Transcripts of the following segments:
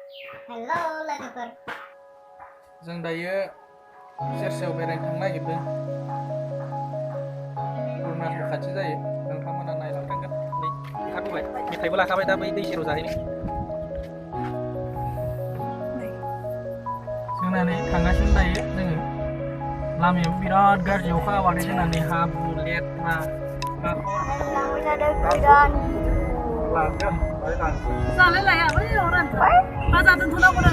Hello लोगोफोर जों दायो सेरसेयाव बेरायनो थांनो नागिरदों। अरुणाचल खाथि जायो। नोंथांमोना नायलांनांगोन। नै ओंखारबोबाय मेथाइबो लाखाबाय दा बै दै सेराव जाहैनो। जोंना नै थांगासिनो दायो जोङो। लामायाबो बिराद गाज्रि अखा हाबाथाय जोंना नै हाब्रु लेथ्रा लांबाय थादों गोदान जालाय लाया बै अरान बाजार दोनथ'नांगौनो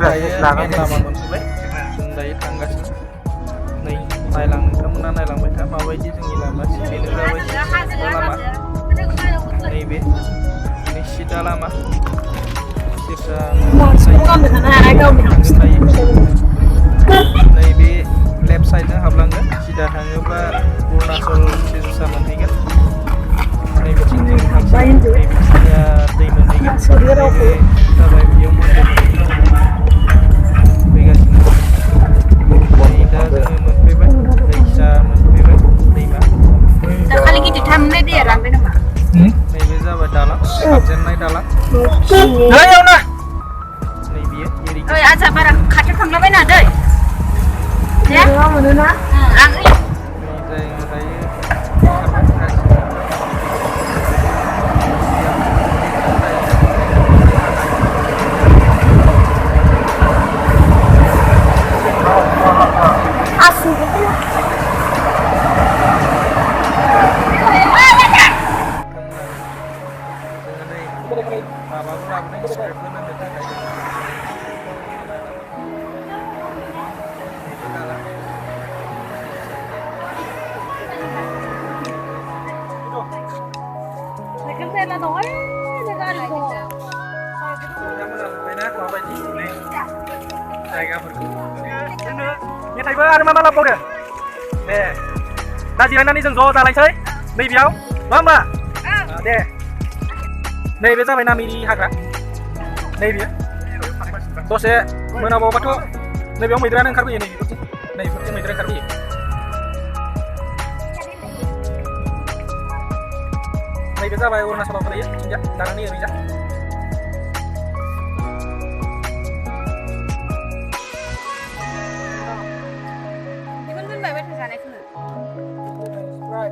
दायो मेन लामा मोनफैबाय। जों दायो थांगासिनो। नै नायलां नोंथांमोना नायलांबाय था माबायदि जोंनि लामा बेनो जाबाय सिदा लामा। नैबे सिदा लामा सिरसा नैबे लेफ्ट साइडजों हाबलांगोन सिदा थाङोब्ला अरुणाचल सिरसा मोनहैगोन। नैबेथिं जों थांसै नैबेथिंनिया दै मोनहैगोन। नैबे जाबाय बेयाव मन्दिर फैगासिनो नै दा जोङो मोनफैबाय दैसा मोनफैबाय दैमा दाखालि गिदिरथार मोननाय दैया रानबाय नामा? नैबे जाबाय दालां हाबजेननाय दालां नैयावनो नैबेयो ओइ आजा बारा खाथियाव थांलाबायना दै दे मोनोना आं नै जोङो दायो ओंखारबाय गासिबो माबाबो लाबोदों स्क्रिप्टबो नांनो थाखाय नैबे दालां साइकेल मेला दं ओइ गारि दङ मोजां नुबायना माबायदि जायगाफोरखौ जोंनो मेथाइबो आरो मा लाबोबावदों दे दा जिरायनानै जों ज' जालायसै नैबेयाव नङा होमबा दे नैबे जाबाय नामेरि हाग्रा नैबे दसे मोनाबावबाथ' नैबेयाव मैदेरानो ओंखारबोयो नैबेफोरथिं मैदेर ओंखारबोयो नैबे जाबाय अरुणाचलाव गोलैयो बिथिंजा दानानै ओरैजा बेखौनो दोनबाय मेथाइ जानायखौनो थाबाय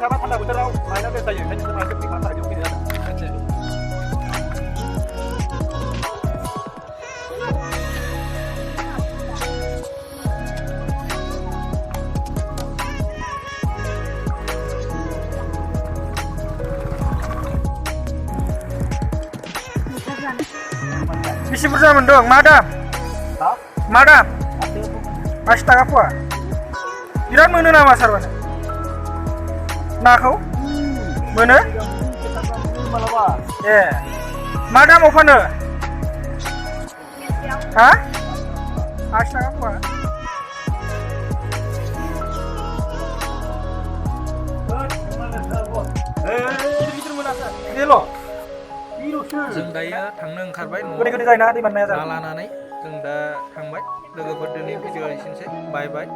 थाबा थान्दा बोथोराव लायना बेस्ट जायो ओंखायनो जोंहा पिकनिक खालामनो थाखाय बेयाव फैनाय जादों बेसे बुरजा मोनदों मा दाम? मा दाम? 80 थाखा फवा बिराद मोनो नामा सारबानो नाखौ मोनो ए मा दामाव फानो हा 80 थाखा फवा जों दायो थांनो ओंखारबाय न'आव लानानै जों दा थांबाय लोगोफोर दिनै भिडिअ एसेनोसै बाय बाय